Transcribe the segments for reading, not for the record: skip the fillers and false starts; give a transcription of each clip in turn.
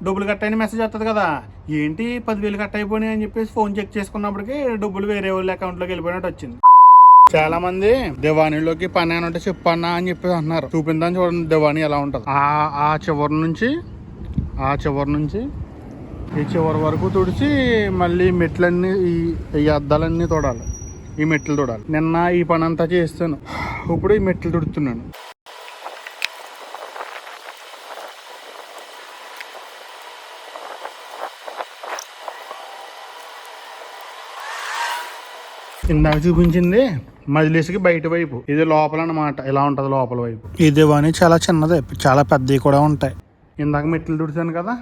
డబ్బులు కట్ అయిన మెసేజ్ వస్తుంది కదా, ఏంటి 10,000 కట్ అయిపోయినాయి అని చెప్పేసి ఫోన్ చెక్ చేసుకున్నప్పటికీ డబ్బులు వేరే వాళ్ళ అకౌంట్లోకి వెళ్ళిపోయినట్టు వచ్చింది. చాలా మంది దివాణిలోకి పని అని ఉంటే చెప్పన్నా అని చెప్పేసి అంటున్నారు. చూపిందని చూడండి దివాణి ఎలా ఉంటుంది. ఆ చివరి నుంచి ఈ చివరి వరకు తుడిచి మళ్ళీ మెట్లన్నీ ఈ అద్దాలన్నీ తోడాలి, ఈ మెట్లు తోడాలి. నిన్న ఈ పని అంతా చేస్తాను, ఇప్పుడు ఈ మెట్లు తుడుతున్నాను. ఇందాక చూపించింది మజిలీస్కి బయట వైపు, ఇది లోపల అన్నమాట. ఇలా ఉంటుంది లోపల వైపు. ఈ దివాణి చాలా చిన్నదే, చాలా పెద్దవి కూడా ఉంటాయి. ఇందాక మెట్లు తుడిచాను కదా,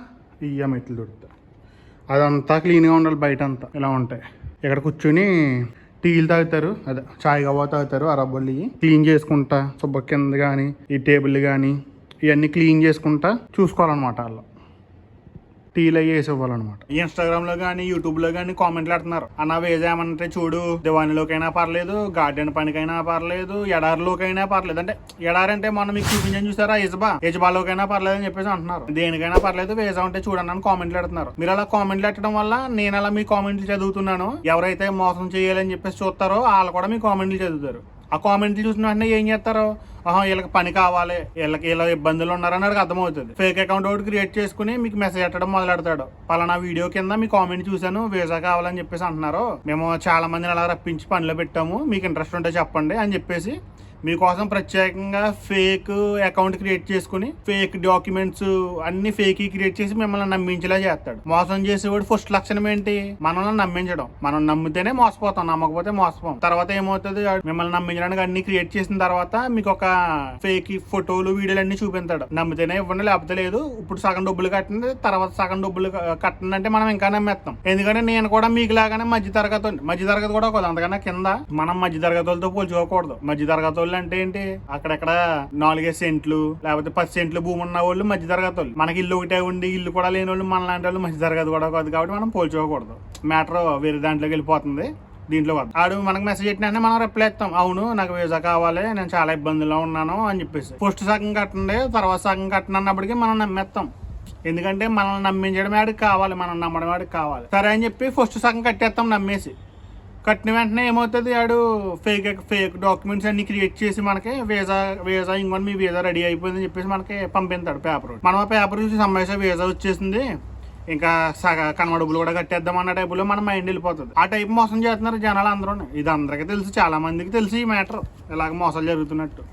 ఇయ్య మెట్లు తుడుతా. అదంతా క్లీన్గా ఉండాలి. బయట అంతా ఇలా ఉంటాయి. ఇక్కడ కూర్చొని టీలు తాగుతారు, అదే చాయ్ గవ్వ తాగుతారు. అరబ్బళ్ళు క్లీన్ చేసుకుంటా, శుభ్ర కింద కానీ ఈ టేబుల్ కానీ ఇవన్నీ క్లీన్ చేసుకుంటా చూసుకోవాలన్నమాట. వాళ్ళు టీలు అయ్యి వేసి ఇవ్వాలన్నమాట. ఇన్స్టాగ్రామ్ లో కానీ యూట్యూబ్ లో కానీ కామెంట్లు పెడుతున్నారు, అన్న వేసేయమంటే చూడు, దివాణిలోకైనా పర్లేదు, గార్డెన్ పనికైనా పర్లేదు, ఎడారిలోకైనా పర్లేదు. అంటే ఎడారి అంటే మనం మీకు చూపించని చూసారా, యజబాలోకైనా పర్లేదు అని చెప్పేసి అంటున్నారు. దేనికైనా పర్లేదు వేసామంటే చూడండి అని కామెంట్లు పెడుతున్నారు. మీరు అలా కామెంట్లు పెట్టడం వల్ల నేను అలా మీ కామెంట్లు చదువుతున్నాను. ఎవరైతే మోసం చేయాలని చెప్పేసి చూస్తారో వాళ్ళు కూడా మీ కామెంట్లు చదువుతారు. ఆ కామెంట్లు చూసిన వెంటనే ఏం చేస్తారు, వీళ్ళకి పని కావాలి, వీళ్ళకి ఇలా ఇబ్బందులు ఉన్నారని వాడికి అర్థమవుతుంది. ఫేక్ అకౌంట్ ఒకటి క్రియేట్ చేసుకుని మీకు మెసేజ్ పెట్టడం మొదలెడతాడు. పలానా వీడియో కింద మీ కామెంట్ చూసాను, వీసా కావాలని చెప్పేసి అంటున్నారు, మేము చాలా మందిని అలా రప్పించి పనిలో పెట్టాము, మీకు ఇంట్రెస్ట్ ఉంటే చెప్పండి అని చెప్పేసి మీకోసం ప్రత్యేకంగా ఫేక్ అకౌంట్ క్రియేట్ చేసుకుని ఫేక్ డాక్యుమెంట్స్ అన్ని ఫేక్ క్రియేట్ చేసి మిమ్మల్ని నమ్మించేలా చేస్తాడు. మోసం చేసేవాడు ఫస్ట్ లక్షణం ఏంటి, మనల్ని నమ్మించడం. మనం నమ్మితేనే మోసపోతాం, నమ్మకపోతే మోసపోం. తర్వాత ఏమవుతుంది, మిమ్మల్ని నమ్మించడానికి అన్ని క్రియేట్ చేసిన తర్వాత మీకు ఒక ఫేక్ ఫోటోలు వీడియోలు అన్ని చూపిస్తాడు. నమ్మితేనే ఇవ్వండి, లేకపోతే లేదు. ఇప్పుడు సగం డబ్బులు కట్టింది, తర్వాత సగం డబ్బులు కట్టిందంటే మనం ఇంకా నమ్మేస్తాం. ఎందుకంటే నేను కూడా మీకు లాగానే మధ్య తరగతి కూడా ఒక అంతకన్నా కింద. మనం మధ్య తరగతి వాళ్ళతో పోల్చుకోకూడదు. మధ్య తరగతి వాళ్ళు అంటే ఏంటి, అక్కడెక్కడ 4 సెంట్లు లేకపోతే 10 సెంట్లు భూమి ఉన్న వాళ్ళు మధ్య తరగతి వాళ్ళు. మనకి ఇల్లు ఒకటే ఉండి ఇల్లు కూడా లేని వాళ్ళు మన లాంటి వాళ్ళు మధ్య తరగతి కూడా కాదు. కాబట్టి మనం పోల్చుకోకూడదు. మ్యాటర్ వేరే దాంట్లోకి వెళ్ళిపోతుంది. దీంట్లో ఆడు మనకు మెసేజ్ పెట్టిన మనం రిప్లై ఇస్తాం, అవును నాకు వీసా కావాలి, నేను చాలా ఇబ్బందుల్లో ఉన్నాను అని చెప్పేసి. ఫస్ట్ సగం కట్టండి, తర్వాత సగం కట్టండి అన్నప్పటికీ మనం నమ్మేస్తాం. ఎందుకంటే మనల్ని నమ్మించడం వాడికి కావాలి, మనం నమ్మడం వాడికి కావాలి. సరే అని చెప్పి ఫస్ట్ సగం కట్టేస్తాం నమ్మేసి. కట్టిన వెంటనే ఏమవుతుంది, ఆడు ఫేక్ డాక్యుమెంట్స్ అన్ని క్రియేట్ చేసి మనకి వీసా ఇంకొని మీ వీసా రెడీ అయిపోయిందని చెప్పేసి మనకి పంపిస్తాడు పేపర్. మనం ఆ పేపర్ చూసి సంబంధించిన వీసా వచ్చేసింది, ఇంకా కనమ డబ్బులు కూడా కట్టేద్దాం అన్న టైపులో మన మైండ్ వెళ్ళిపోతుంది. ఆ టైప్ మోసం చేస్తున్నారు జనాలు అందరూ. ఇది అందరికీ తెలుసు, చాలా మందికి తెలుసు ఈ మ్యాటర్, ఇలాగ మోసాలు జరుగుతున్నట్టు.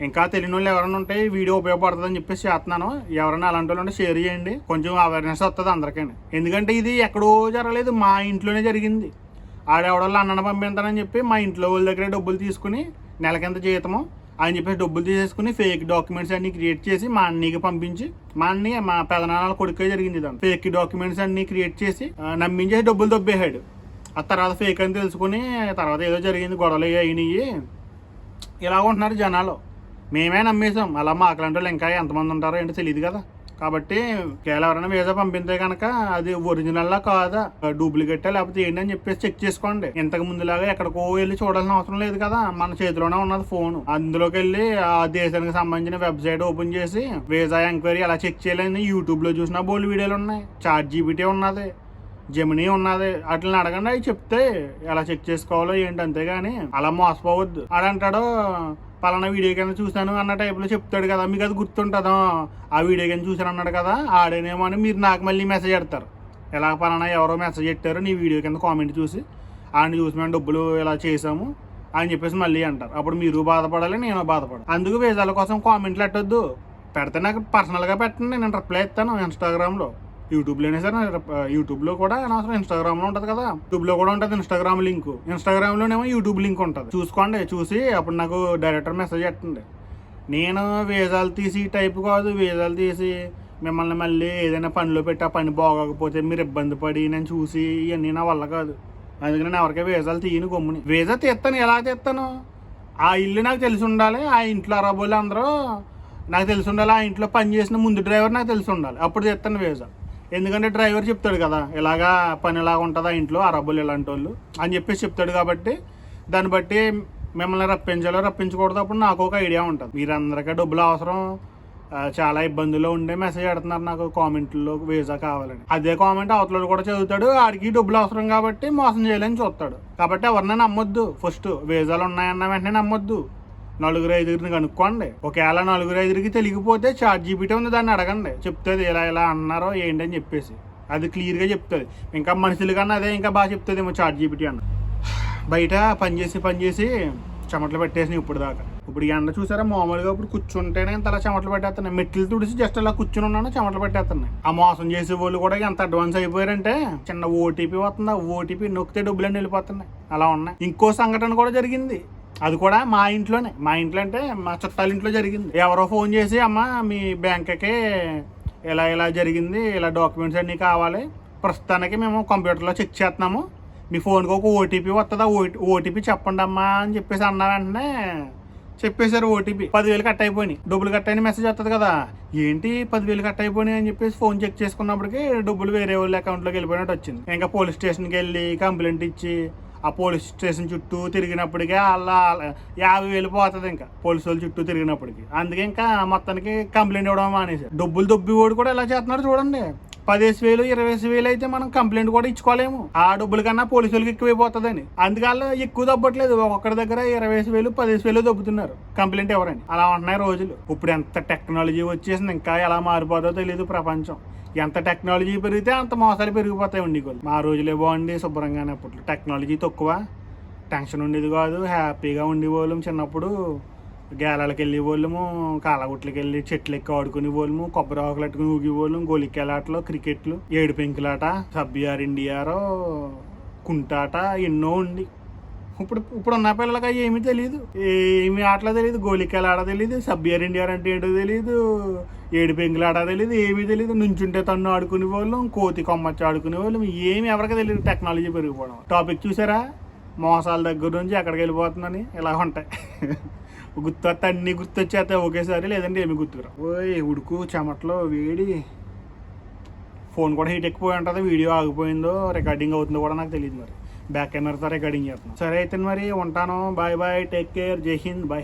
ఇంకా తెలియని వాళ్ళు ఎవరైనా ఉంటే వీడియో ఉపయోగపడుతుంది అని చెప్పేసి చేస్తున్నాను. ఎవరైనా అలాంటి వాళ్ళు ఉంటే షేర్ చేయండి, కొంచెం అవేర్నెస్ వస్తుంది అందరికీ. ఎందుకంటే ఇది ఎక్కడో జరగలేదు, మా ఇంట్లోనే జరిగింది. ఆడెవడో అన్నను పంపిస్తానని చెప్పి మా ఇంట్లో వాళ్ళ దగ్గర డబ్బులు తీసుకుని నెలకింత జీతము అని చెప్పేసి డబ్బులు తీసేసుకుని ఫేక్ డాక్యుమెంట్స్ అన్ని క్రియేట్ చేసి మా అన్నయ్యకి పంపించి, మా అన్నయ్య మా పెదనాన్నల కొడుకే జరిగింది దాన్ని. ఫేక్ డాక్యుమెంట్స్ అన్ని క్రియేట్ చేసి నమ్మించేసి డబ్బులు దొబ్బేశాడు. ఆ తర్వాత ఫేక్ అని తెలుసుకుని తర్వాత ఏదో జరిగింది, గొడవలు అయినాయి. ఇలా ఉంటున్నారు జనాలు. మేమే నమ్మేసాం. అలా మా అట్లాంటి వాళ్ళు ఇంకా ఎంతమంది ఉంటారో ఏంటో తెలియదు కదా. కాబట్టి ఎవరైనా వీసా పంపితే కనుక అది ఒరిజినల్లా కాదా, డూప్లికేటా లేకపోతే ఏంటని చెప్పేసి చెక్ చేసుకోండి. ఇంతకు ముందులాగా ఎక్కడికో వెళ్ళి చూడాల్సిన అవసరం లేదు కదా, మన చేతిలోనే ఉన్నది ఫోన్. అందులోకి వెళ్ళి ఆ దేశానికి సంబంధించిన వెబ్సైట్ ఓపెన్ చేసి వీసా ఎంక్వైరీ అలా చెక్ చేయాలని యూట్యూబ్ లో చూసినా బోల్డ్ వీడియోలు ఉన్నాయి, చాట్ జీపీటీ ఉన్నది, జెమినీ ఉన్నది. వాటిని అడగండి, అవి చెప్తే ఎలా చెక్ చేసుకోవాలో ఏంటి. అంతేగాని అలా మోసపోవద్దు. ఆడంటాడు పలానా వీడియో కింద చూశాను అన్న టైప్లో చెప్తాడు కదా, మీకు అది గుర్తుంటుందో ఆ వీడియో కింద చూశాను అన్నాడు కదా ఆడేనేమో అని మీరు నాకు మళ్ళీ మెసేజ్ పెడతారు. ఎలా పలానా ఎవరో మెసేజ్ పెట్టారు నీ వీడియో కింద కామెంట్ చూసి, ఆయన చూసి మేము డబ్బులు ఇలా చేసాము అని చెప్పేసి మళ్ళీ అంటారు. అప్పుడు మీరు బాధపడాలి, నేను బాధపడాలి. అందుకు వీసాల కోసం కామెంట్లు పెట్టొద్దు. పెడితే నాకు పర్సనల్గా పెట్టండి, నేను రిప్లై ఇస్తాను. ఇన్స్టాగ్రామ్లో, యూట్యూబ్లోనే సరే, యూట్యూబ్లో కూడా అనవసరం ఇన్స్టాగ్రామ్లో ఉంటుంది కదా, యూట్యూబ్లో కూడా ఉంటుంది ఇన్స్టాగ్రామ్ లింక్. ఇన్స్టాగ్రామ్లోనేమో యూట్యూబ్ లింక్ ఉంటుంది. చూసుకోండి, చూసి అప్పుడు నాకు డైరెక్టర్ మెసేజ్ పెట్టండి. నేను వీసాలు తీసి టైప్ కాదు, వీసాలు తీసి మిమ్మల్ని మళ్ళీ ఏదైనా పనిలో పెట్టి ఆ పని బాగోకపోతే మీరు ఇబ్బంది పడి నేను చూసి ఇవన్నీ నా వల్ల కాదు. అందుకని నేను ఎవరికీ వీసాలు తీయను, గమ్ముని. వీసా తీస్తాను, ఎలా తీస్తాను, ఆ ఇల్లు నాకు తెలిసి ఉండాలి, ఆ ఇంట్లో అరబోళ్ళు అందరూ నాకు తెలిసి ఉండాలి, ఆ ఇంట్లో పని చేసిన ముందు డ్రైవర్ నాకు తెలిసి ఉండాలి, అప్పుడు తీస్తాను వీసా. ఎందుకంటే డ్రైవర్ చెప్తాడు కదా ఇలాగా పని ఇలాగ ఉంటుంది ఆ ఇంట్లో అరబ్బులు ఇలాంటి వాళ్ళు అని చెప్పేసి చెప్తాడు. కాబట్టి దాన్ని బట్టి మిమ్మల్ని రప్పించాలో రప్పించకూడదు అప్పుడు నాకు ఒక ఐడియా ఉంటుంది. మీరందరికీ డబ్బులు అవసరం, చాలా ఇబ్బందుల్లో ఉండే మెసేజ్ పెడుతున్నారు నాకు కామెంట్లో వీసా కావాలని. అదే కామెంట్ అవతల కూడా చదువుతాడు, ఆడికి డబ్బులు అవసరం కాబట్టి మోసం చేయాలని చూస్తాడు. కాబట్టి ఎవరినైనా నమ్మొద్దు. ఫస్ట్ వీసాలు ఉన్నాయన్న వెంటనే నమ్మొద్దు. 4-5 కనుక్కోండి. ఒకవేళ 4-5 తెలియకపోతే ChatGPT ఉంది, దాన్ని అడగండి, చెప్తుంది ఇలా ఇలా అన్నారో ఏంటి అని చెప్పేసి. అది క్లియర్గా చెప్తుంది. ఇంకా మనుషుల కన్నా అదే ఇంకా బాగా చెప్తుంది ఏమో ChatGPT అన్న. బయట పనిచేసి చెమటలు పెట్టేసినాయి ఇప్పుడు దాకా. ఇప్పుడు ఎండ చూసారా మామూలుగా ఇప్పుడు కూర్చుంటేనే ఇంత అలా చెమటలు పెట్టేస్తున్నాయి. మెట్లు తుడిసి జస్ట్ అలా కూర్చుని ఉన్నాను, చెమటలు పెట్టేస్తున్నాయి. ఆ మోసం చేసే వాళ్ళు కూడా ఎంత అడ్వాన్స్ అయిపోయారంటే చిన్న ఓటీపీ వస్తుంది, ఓటీపీ నొక్కితే డబ్బులన్నీ వెళ్ళిపోతున్నాయి. అలా ఉన్నాయి. ఇంకో సంఘటన కూడా జరిగింది. అది కూడా మా ఇంట్లో అంటే మా చుట్టాల ఇంట్లో జరిగింది. ఎవరో ఫోన్ చేసి అమ్మ మీ బ్యాంక్కి ఇలా జరిగింది, ఇలా డాక్యుమెంట్స్ అన్నీ కావాలి, ప్రస్తుతానికి మేము కంప్యూటర్లో చెక్ చేస్తున్నాము, మీ ఫోన్కి ఒక ఓటీపీ వస్తుందా, ఓటీపీ చెప్పండి అమ్మా అని చెప్పేసి అన్న వెంటనే చెప్పేశారు. ఓటీపీ 10,000 కట్ అయిపోయినాయి. డబ్బులు కట్ అయిన మెసేజ్ వస్తుంది కదా, ఏంటి 10,000 కట్ అయిపోయినాయి అని చెప్పేసి ఫోన్ చెక్ చేసుకున్నప్పటికీ డబ్బులు వేరే వాళ్ళ అకౌంట్లోకి వెళ్ళిపోయినట్టు వచ్చింది. ఇంకా పోలీస్ స్టేషన్కి వెళ్ళి కంప్లైంట్ ఇచ్చి ఆ పోలీస్ స్టేషన్ చుట్టూ తిరిగినప్పటికే అలా 50,000 పోతుంది ఇంకా పోలీసు వాళ్ళు చుట్టూ తిరిగినప్పటికి. అందుకే ఇంకా మొత్తానికి కంప్లైంట్ ఇవ్వడం మానేసి. డబ్బులు దొబ్బి వాడు కూడా ఎలా చేస్తున్నాడు చూడండి. 15,000 20,000 అయితే మనం కంప్లైంట్ కూడా ఇచ్చుకోలేము. ఆ డబ్బుల కన్నా పోలీసు వాళ్ళకి ఎక్కువైపోతుందని. అందుకల్ల ఎక్కువ దొబ్బట్లేదు. ఒక్కొక్కరి దగ్గర 20,000 10,000 దొబ్బుతున్నారు కంప్లైంట్ ఎవరని. అలా ఉంటున్నాయి రోజులు. ఇప్పుడు ఎంత టెక్నాలజీ వచ్చేసింది, ఇంకా ఎలా మారిపోతుందో తెలియదు ప్రపంచం. ఎంత టెక్నాలజీ పెరిగితే అంత మోసాలు పెరిగిపోతాయి. ఉండేవాళ్ళు మా రోజులే బాగుండి శుభ్రంగానే. అప్పట్లో టెక్నాలజీ తక్కువ, టెన్షన్ ఉండేది కాదు, హ్యాపీగా ఉండేవాళ్ళం. చిన్నప్పుడు గేలాలకు వెళ్ళే వాళ్ళము, కాలగుట్లకి వెళ్ళి చెట్లు ఎక్కి ఆడుకునే వాళ్ళము, కొబ్బరి ఆకులు అట్టుకుని ఊగేవాళ్ళం, గోలికెలాటలో, క్రికెట్లు, 7 పెంకులాట, సబ్బియార్ ఇండియారో, కుంటాట, ఎన్నో ఉండి. ఇప్పుడు ఉన్న పిల్లలకి అవి ఏమీ తెలియదు, ఏమి ఆటలో తెలియదు. గోలికాయలు ఆడ తెలియదు, సబ్బియర్ ఇండియా అంటే ఏంటో తెలియదు, 7 పెంకులు ఆడ తెలియదు, ఏమీ తెలియదు. నుంచుంటే తన్ను ఆడుకునే వాళ్ళం, కోతి కొమ్మచ్చి ఆడుకునే వాళ్ళం, ఏమి ఎవరికి తెలియదు. టెక్నాలజీ పెరిగిపోవడం. టాపిక్ చూసారా, మోసాల దగ్గర నుంచి ఎక్కడికి వెళ్ళిపోతుందని. ఇలా ఉంటాయి. గుర్తొస్తే అన్నీ గుర్తొచ్చేస్తాయి ఒకేసారి, లేదంటే ఏమి గుర్తుకురా. ఓయ్ ఉడుకు, చెమట్లో, వేడి, ఫోన్ కూడా హీట్ ఎక్కువ ఉంటుంది. వీడియో ఆగిపోయిందో రికార్డింగ్ అవుతుందో కూడా నాకు తెలియదు. మరి బ్యాక్ కెమెరాతో రికార్డింగ్ చేస్తున్నాను. సరే అయితే మరి ఉంటాను. బాయ్ బాయ్, టేక్ కేర్, జై హింద్, బాయ్.